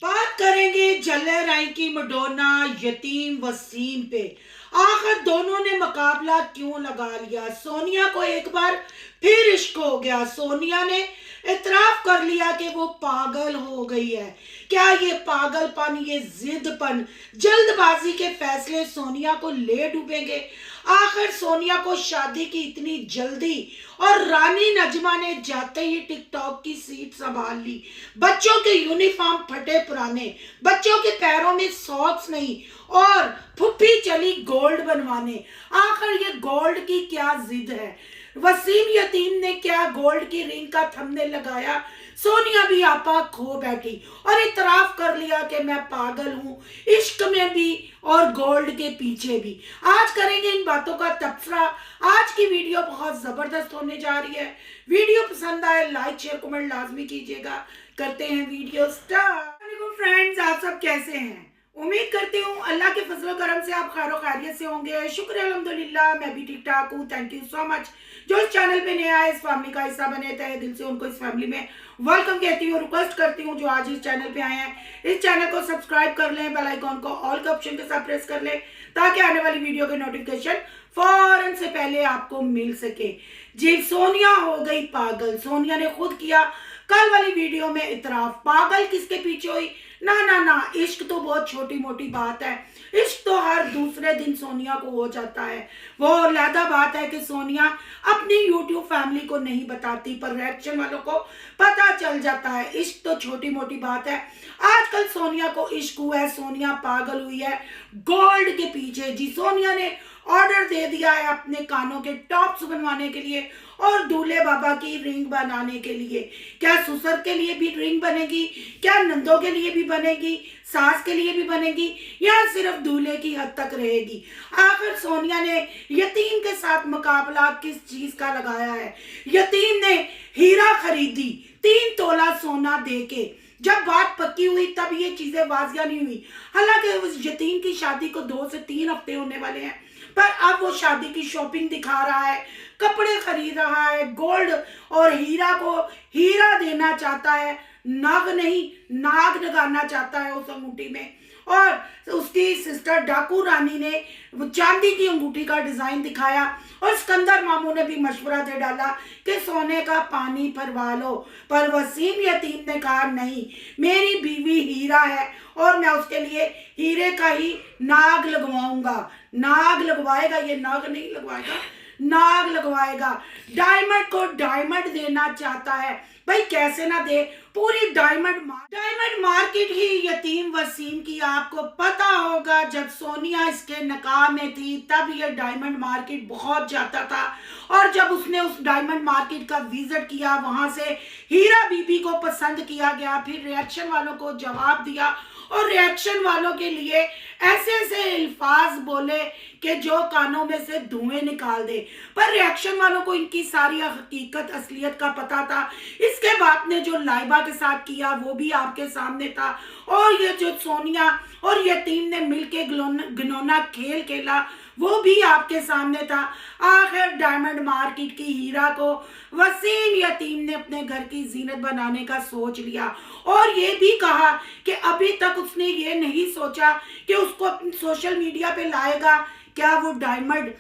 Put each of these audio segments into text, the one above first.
बात करेंगे जल्ले राय की मडोना यतीम वसीम पे। आखिर दोनों ने मुकाबला क्यों लगा लिया। सोनिया को एक बार फिर इश्क हो गया। सोनिया ने इतराफ कर लिया कि वो पागल हो गई है। क्या ये पागलपन, ये जिदपन, जल्दबाजी के फैसले सोनिया को ले डूबेंगे। आखिर सोनिया को शादी की इतनी जल्दी और रानी नजमा ने जाते ही टिकटॉक की सीट संभाल ली। बच्चों के यूनिफॉर्म फटे पुराने, बच्चों के पैरों में सॉक्स नहीं, और फुप्पी चली गोल्ड बनवाने। आखिर ये गोल्ड की क्या जिद है। वसीम यतीम ने क्या गोल्ड की रिंग का थंबनेल लगाया। सोनिया भी आपा खो बैठी और इतराफ कर लिया कि मैं पागल हूं, इश्क में भी और गोल्ड के पीछे भी। आज करेंगे इन बातों का तबसरा। आज की वीडियो बहुत जबरदस्त होने जा रही है। वीडियो पसंद आए लाइक शेयर कमेंट लाजमी कीजिएगा। करते हैं वीडियो स्टार्ट। फ्रेंड्स, आप सब कैसे हैं? उम्मीद करती हूँ अल्लाह के फजल करम से आप खैर खैरियत से होंगे। शुक्र अल्हम्दुलिल्लाह, मैं भी ठीक ठाक हूँ। Thank you so much. जो इस चैनल पे नया है, इस फैमिली का हिस्सा बने, तहे दिल से उनको इस फैमिली में वेलकम कहती हूँ। रिक्वेस्ट करती हूँ जो आज इस चैनल पे आए हैं, इस चैनल को सब्सक्राइब कर लें, बेल आइकॉन को ऑल के ऑप्शन के साथ प्रेस कर लें ताकि आने वाली वीडियो के नोटिफिकेशन फौरन से पहले आपको मिल सके। जी, सोनिया हो गई पागल। सोनिया ने खुद किया कल वाली वीडियो में इतराफ। पागल किसके पीछे हुई? ना ना ना, इश्क तो बहुत छोटी मोटी बात है। इश्क तो हर दूसरे दिन सोनिया को हो जाता है। वो अलहदा बात है कि सोनिया अपनी यूट्यूब फैमिली को नहीं बताती, पर रिएक्शन वालों को पता चल जाता है। इश्क तो छोटी मोटी बात है। आजकल सोनिया को इश्क हुआ है, सोनिया पागल हुई है गोल्ड के पीछे। जी, सोनिया ने ऑर्डर दे दिया है अपने कानों के टॉप्स बनवाने के लिए और दूल्हे बाबा की रिंग बनाने के लिए। क्या ससुर के लिए भी रिंग बनेगी? क्या नंदों के लिए भी बनेगी? सास के लिए भी बनेगी? या सिर्फ दूल्हे की हद तक रहेगी? आखिर सोनिया ने यतीम के साथ मुकाबला किस चीज का लगाया है? यतीम ने हीरा खरीदी 3 तोला सोना देके। जब बात पक्की हुई तब ये चीजें वाजिया नहीं हुई। हालांकि उस यतीम की शादी को 2 से 3 हफ्ते होने वाले हैं, पर अब वो शादी की शॉपिंग दिखा रहा है, कपड़े खरीद रहा है, गोल्ड और हीरा को हीरा देना चाहता है, नाग नहीं नाग लगाना चाहता है उस अंगूठी में। और उसकी सिस्टर डाकू रानी ने वो चांदी की अंगूठी का डिजाइन दिखाया और सिकंदर मामू ने भी मशवरा दे डाला कि सोने का पानी भरवा लो। पर वसीम यतीम ने कहा नहीं, मेरी बीवी हीरा है और मैं उसके लिए हीरे का ही नाग लगवाऊंगा। नाग लगवाएगा, ये नाग नहीं लगवाएगा, नाग लगवाएगा। डायमंड को डायमंड देना चाहता है। भाई कैसे ना दे, पूरी डायमंड मार्केट ही यतीम वसीम की। आपको पता होगा जब सोनिया इसके नकाह में थी तब ये डायमंड मार्केट बहुत जाता था, और जब उसने उस डायमंड मार्केट का विजिट किया, वहां से हीरा बीबी को पसंद किया गया। फिर रिएक्शन वालों को जवाब दिया और रिएक्शन वालों के लिए ऐसे ऐसे अल्फाज बोले कि जो कानों में से धुएं निकाल दे। पर रिएक्शन वालों को इनकी सारी हकीकत असलियत का पता था। इसके बाद ने जो लाइबा के साथ किया वो भी आपके सामने था, और ये जो सोनिया और यतीम ने मिलके घिनौना खेल खेला वो भी आपके सामने था। आखिर डायमंड मार्केट की हीरा को वसीम यतीम ने अपने घर की जीनत बनाने का सोच लिया, और ये भी कहा कि अभी तक उसने ये नहीं सोचा कि उसको अपने सोशल मीडिया पे लाएगा। क्या वो डायमंड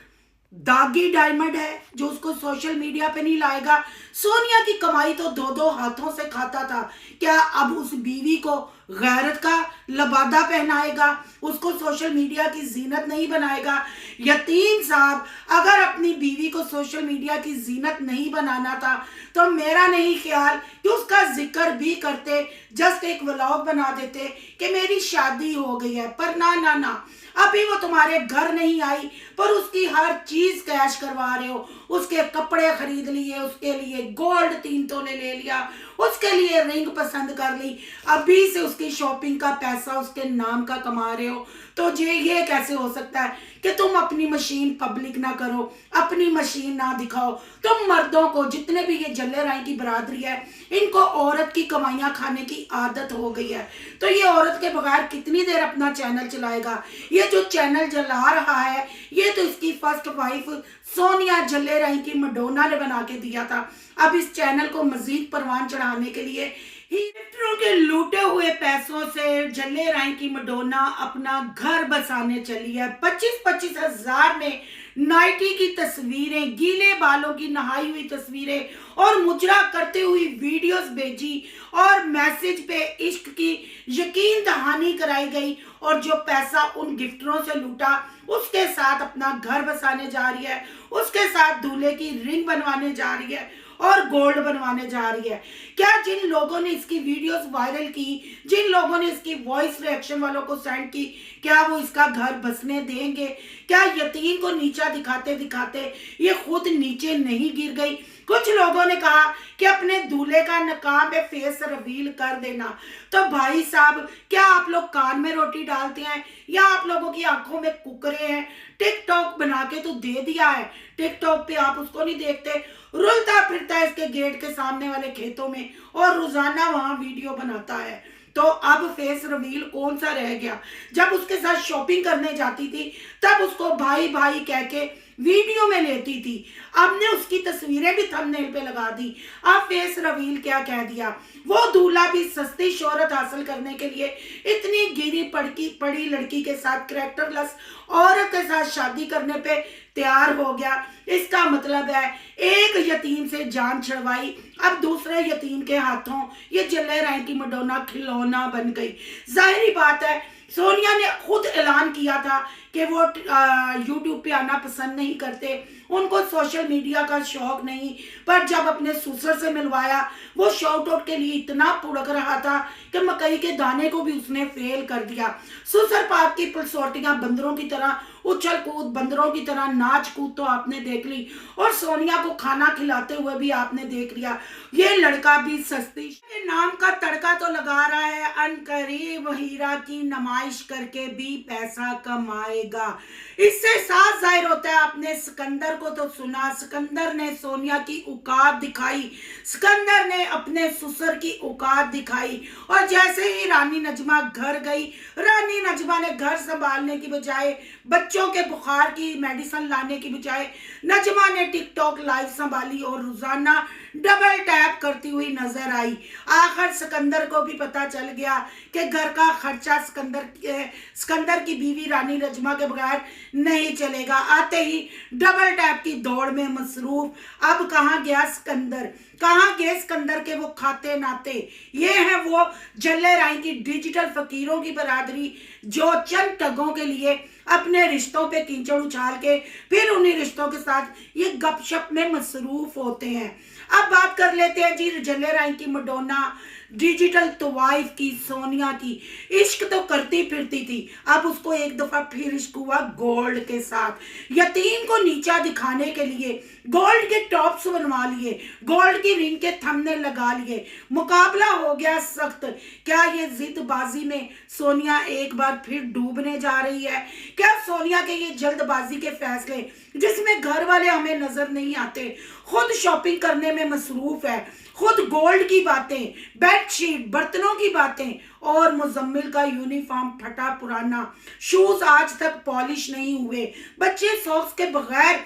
दागी डायमंड है जो उसको सोशल मीडिया पे नहीं लाएगा? सोनिया की कमाई तो 2-2 हाथों से खाता था। क्या अब उस बीवी को गैरत का लबादा पहनाएगा, उसको सोशल मीडिया की जीनत नहीं बनाएगा? यतीम साहब, अगर अपनी बीवी को सोशल मीडिया की जीनत नहीं बनाना था तो मेरा नहीं ख्याल कि उसका जिक्र भी करते, जस्ट एक व्लॉग बना देते कि मेरी शादी हो गई है। पर ना ना ना, अभी वो तुम्हारे घर नहीं आई पर उसकी हर चीज कैश करवा रहे हो। उसके कपड़े खरीद लिए, उसके लिए गोल्ड 3 तोले ले लिया, उसके लिए रिंग पसंद कर ली, अभी से उसकी शॉपिंग का पैसा उसके नाम का कमा रहे हो। तो ये कैसे हो सकता है कि तुम अपनी मशीन पब्लिक ना करो, अपनी मशीन ना दिखाओ? तुम मर्दों को, जितने भी ये जल्ले राय की बरादरी है, इनको औरत की कमाइयां खाने की आदत हो गई है। तो ये औरत के बगैर कितनी देर अपना चैनल चलाएगा? ये जो चैनल चला रहा है ये तो इसकी फर्स्ट वाइफ सोनिया जल्ले राय की मडोना ने बना के दिया था। अब इस चैनल को मजीद परवान चढ़ाने के लिए गिफ्टरों के लूटे हुए पैसों से जल्ले राय की मडोना अपना घर बसाने चली है। 25-25 हजार में नाइटी की तस्वीरें, गीले बालों की नहाई हुई तस्वीरें और मुजरा करते हुई वीडियोस भेजी और मैसेज पे इश्क की यकीन दहानी कराई गई और जो पैसा उन गिफ्टरों से लूटा उसके साथ अपना घर बसाने जा रही है, उसके साथ दूल्हे की रिंग बनवाने जा रही है और गोल्ड बनवाने जा रही है। क्या जिन लोगों ने इसकी वीडियोस वायरल की, जिन लोगों ने इसकी वॉइस रिएक्शन वालों को सेंड की, क्या वो इसका घर बसने देंगे? क्या यतीम को नीचा दिखाते दिखाते ये खुद नीचे नहीं गिर गई? कुछ लोगों ने कहा कि अपने दूल्हे का नकाब पे फेस रिवील कर देना। तो भाई साहब, क्या आप लोग कान में रोटी डालते हैं या आप लोगों की आंखों में कुकरे हैं? टिकटॉक बना के तो दे दिया है, टिकटॉक पे आप उसको नहीं देखते, रुलता फिरता है इसके गेट के सामने वाले खेतों में और रोजाना वहां वीडियो बनाता है। तो अब फेस रिवील कौन सा रह गया? जब उसके साथ शॉपिंग करने जाती थी तब उसको भाई भाई कह के वीडियो में लेती थी, अब ने उसकी तस्वीरें भी थंबनेल पे लगा दी। अब फेस रिवील क्या कह दिया? वो दूल्हा भी सस्ती शोहरत हासिल करने के लिए इतनी गिरी पड़ी लड़की के साथ, करैक्टरलेस औरत के साथ शादी करने पे तैयार हो गया। इसका मतलब है एक यतीम से जान छुड़वाई, अब दूसरे यतीम के हाथों ये जल्ले राय की मडोना खिलौना बन गई। जाहिर बात है सोनिया ने खुद ऐलान किया था कि वो यूट्यूब पे आना पसंद नहीं करते, उनको सोशल मीडिया का शौक नहीं, पर जब अपने ससुर से मिलवाया वो शॉर्ट आउट के लिए इतना पुड़क रहा था कि मकई के दाने को भी उसने फेल कर दिया। ससुर पाक की पलसोटियां बंदरों की तरह उछल कूद, बंदरों की तरह नाच कूद तो आपने देख ली और सोनिया को खाना खिलाते हुए भी आपने देख लिया। ये लड़का भी सस्ती के नाम का तड़का तो लगा रहा है, अनकरीब हीरा की नुमाइश करके भी पैसा कमाएगा। इससे साफ जाहिर होता है, आपने सिकंदर को तो सुना, सिकंदर ने सोनिया की औकात दिखाई, सिकंदर ने अपने ससुर की औकात दिखाई और जैसे ही रानी नजमा घर गई, रानी नजमा ने घर संभालने की बजाय, बच्चों के बुखार की मेडिसिन लाने की बजाय नजमा ने टिकटॉक लाइव संभाली और रोजाना डबल टैप करती हुई नजर आई। आखिर सिकंदर को भी पता चल गया कि घर का खर्चा सिकंदर की बीवी रानी नजमा के बगैर नहीं चलेगा। आते ही डबल टैप की दौड़ में मसरूफ। अब कहाँ गया सिकंदर, कहाँ गए सिकंदर के वो खाते नाते? ये है वो जल्ले राय की डिजिटल फकीरों की बरादरी जो चंद टगों के लिए अपने रिश्तों पे कीचड़ उछाल के फिर उन्हीं रिश्तों के साथ ये गपशप में मसरूफ होते हैं। अब बात कर लेते हैं जी जल्ले राय की मडोना डिजिटल तवाइफ की, सोनिया की। इश्क तो करती फिरती थी, अब उसको एक दफा फिर इश्क हुआ गोल्ड के साथ। यतीम को नीचा दिखाने के लिए गोल्ड के टॉप्स बनवा लिए, गोल्ड की रिंग के थंबनेल लगा लिए, मुकाबला हो गया सख्त। क्या ये जिदबाजी में सोनिया एक बार फिर डूबने जा रही है? क्या सोनिया के ये जल्दबाजी के फैसले, जिसमें घर वाले हमें नजर नहीं आते, खुद शॉपिंग करने में मसरूफ है, खुद गोल्ड की बातें, बेडशीट, बर्तनों की बातें और मुजम्मिल का यूनिफॉर्म फटा पुराना, शूज आज तक पॉलिश नहीं हुए, बच्चे सॉक्स के बगैर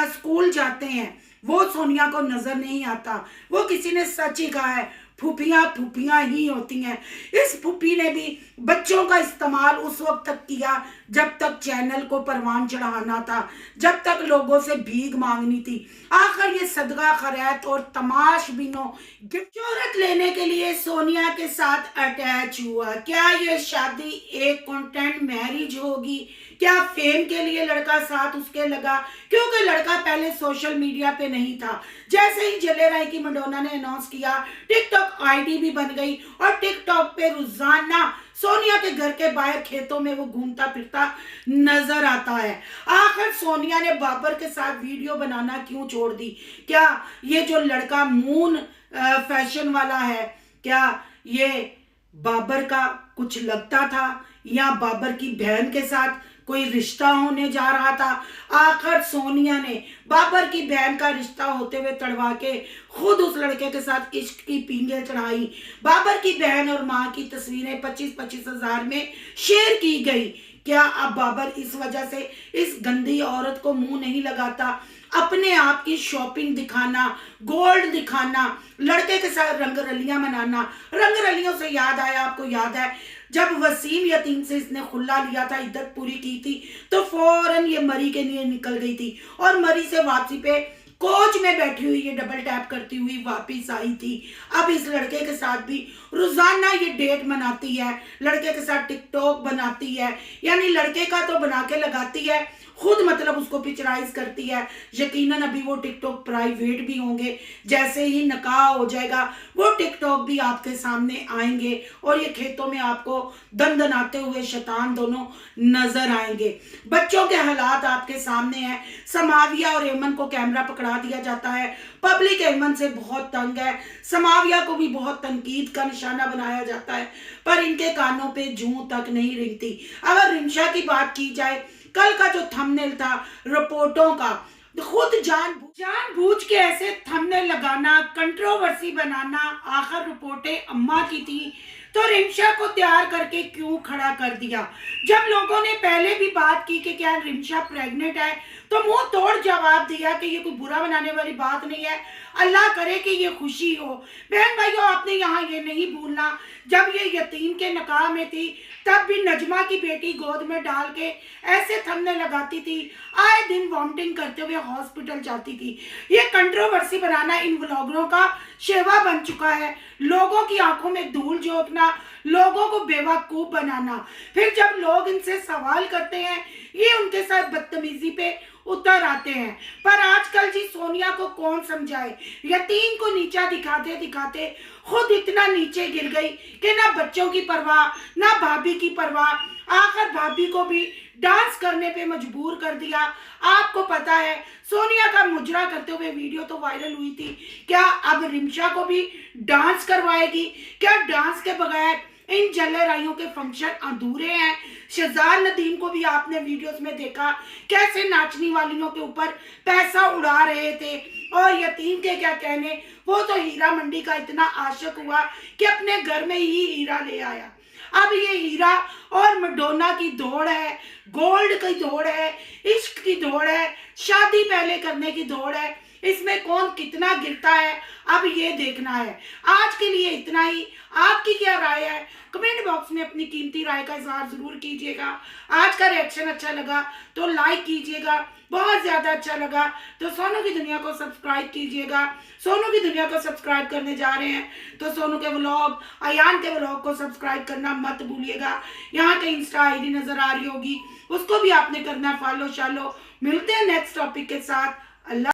स्कूल जाते हैं, वो सोनिया को नजर नहीं आता। वो किसी ने सच ही कहा है, फूफियां फूफियां ही होती हैं। इस फूफी ने भी बच्चों का इस्तेमाल उस वक्त तक किया जब तक चैनल को परवान चढ़ाना था, जब तक लोगों से भीख मांगनी थी। आखिर ये सदका खैरात और तमाशबीनों शोहरत लेने के लिए सोनिया के साथ अटैच हुआ। क्या ये शादी एक कंटेंट मैरिज होगी? क्या फेम के लिए लड़का साथ उसके लगा? क्योंकि लड़का पहले सोशल मीडिया पे नहीं था। जैसे ही जल्ले राय की मडोना ने अनाउंस किया, टिकटॉक आईडी भी बन गई और टिकटॉक पे रोजाना सोनिया के घर के बाहर खेतों में वो घूमता फिरता नजर आता है। आखिर सोनिया ने बाबर के साथ वीडियो बनाना क्यों छोड़ दी? क्या ये जो लड़का मून फैशन वाला है, क्या ये बाबर का कुछ लगता था या बाबर की बहन के साथ कोई रिश्ता होने जा रहा था? आखिर सोनिया ने बाबर की बहन का रिश्ता होते हुए तड़वा के खुद उस लड़के के साथ इश्क की पींगे चढ़ाई। बाबर की बहन और मां की तस्वीरें 25-25 हजार में शेयर की गई। क्या अब बाबर इस वजह से इस गंदी औरत को मुंह नहीं लगाता? अपने आप की शॉपिंग दिखाना, गोल्ड दिखाना, लड़के के साथ रंग रलियां मनाना। रंग रलियों से याद आया, आपको याद है जब वसीम यतीम से इसने खुला लिया था, इद्दत पूरी की थी, तो फौरन ये मरी के लिए निकल गई थी और मरी से वापसी पे कोच में बैठी हुई ये डबल टैप करती हुई वापस आई थी। अब इस लड़के के साथ भी रोजाना ये डेट मनाती है, लड़के के साथ टिकटॉक बनाती है, यानी लड़के का तो बना के लगाती है, खुद मतलब उसको पिक्चराइज करती है। यकीनन अभी वो टिकटॉक प्राइवेट भी होंगे, जैसे ही निकाह हो जाएगा वो टिकटॉक भी आपके सामने आएंगे और ये खेतों में आपको दंदनाते हुए शैतान दोनों नजर आएंगे। बच्चों के हालात आपके सामने हैं। समाविया और एमन को कैमरा पकड़ा दिया जाता है, पब्लिक एमन से बहुत तंग है, समाविया को भी बहुत तनकीद का निशाना बनाया जाता है, पर इनके कानों पे जूं तक नहीं रिंगती। अगर रिमशा की बात की जाए, कल का जो थंबनेल था रिपोर्टों का, खुद जानबूझ के ऐसे थंबनेल लगाना, कंट्रोवर्सी बनाना, आखिर रिपोर्टें अम्मा की थी तो रिमशा को तैयार करके क्यों खड़ा कर दिया। जब लोगों ने पहले भी बात की कि क्या रिमशा प्रेग्नेंट है, तो मुंह तोड़ जवाब दिया कि ये कोई बुरा बनाने वाली बात नहीं है, अल्लाह करे कि ये खुशी हो। बहन भाइयों, आपने यहाँ ये नहीं भूलना, जब ये यतीम के निकाह में थी तब भी नजमा की बेटी गोद में डाल के ऐसे थंबनेल लगाती थी, आए दिन वॉमिटिंग करते हुए हॉस्पिटल जाती थी। ये कंट्रोवर्सी बनाना इन व्लॉगरों का शेवा बन चुका है, लोगों की आंखों में धूल झोंकना, लोगों को बेवकूफ बनाना। फिर जब लोग इनसे सवाल करते हैं ये उनके साथ बदतमीजी पे उतर आते हैं। पर आजकल जी सोनिया को कौन समझाए, यतीम को नीचा दिखाते दिखाते खुद इतना नीचे गिर गई कि ना बच्चों की परवाह ना भाभी की परवाह, आखिर भाभी को भी डांस करने पे मजबूर कर दिया। आपको पता है सोनिया का मुजरा करते हुए वीडियो तो वायरल हुई थी, क्या अब रिमशा को भी डांस करवाएगी? क्या डांस के बगैर इन जल्लेराइयों के फंक्शन अधूरे हैं? शहजाद नदीम को भी आपने वीडियोस में देखा कैसे नाचने वालियों के ऊपर पैसा उड़ा रहे थे, और यतीम के क्या कहने, वो तो हीरा मंडी का इतना आशिक हुआ कि अपने घर में ही हीरा ले आया। अब ये हीरा और मैडोना की दौड़ है, गोल्ड की दौड़ है, इश्क की दौड़ है, शादी पहले करने की दौड़ है, इसमें कौन कितना गिरता है अब ये देखना है। आज के लिए इतना ही। आपकी क्या राय है कमेंट बॉक्स में अपनी कीमती राय का इजहार जरूर कीजिएगा। आज का रिएक्शन अच्छा लगा तो लाइक कीजिएगा, बहुत ज्यादा अच्छा लगा तो सोनू की दुनिया को सब्सक्राइब कीजिएगा। सोनू की दुनिया को सब्सक्राइब करने जा रहे हैं तो सोनू के व्लॉग, अयान के व्लॉग को सब्सक्राइब करना मत भूलिएगा। यहाँ के इंस्टा आईडी नजर आ रही होगी, उसको भी आपने करना फॉलो शालो। मिलते हैं नेक्स्ट टॉपिक के साथ। अल्लाह।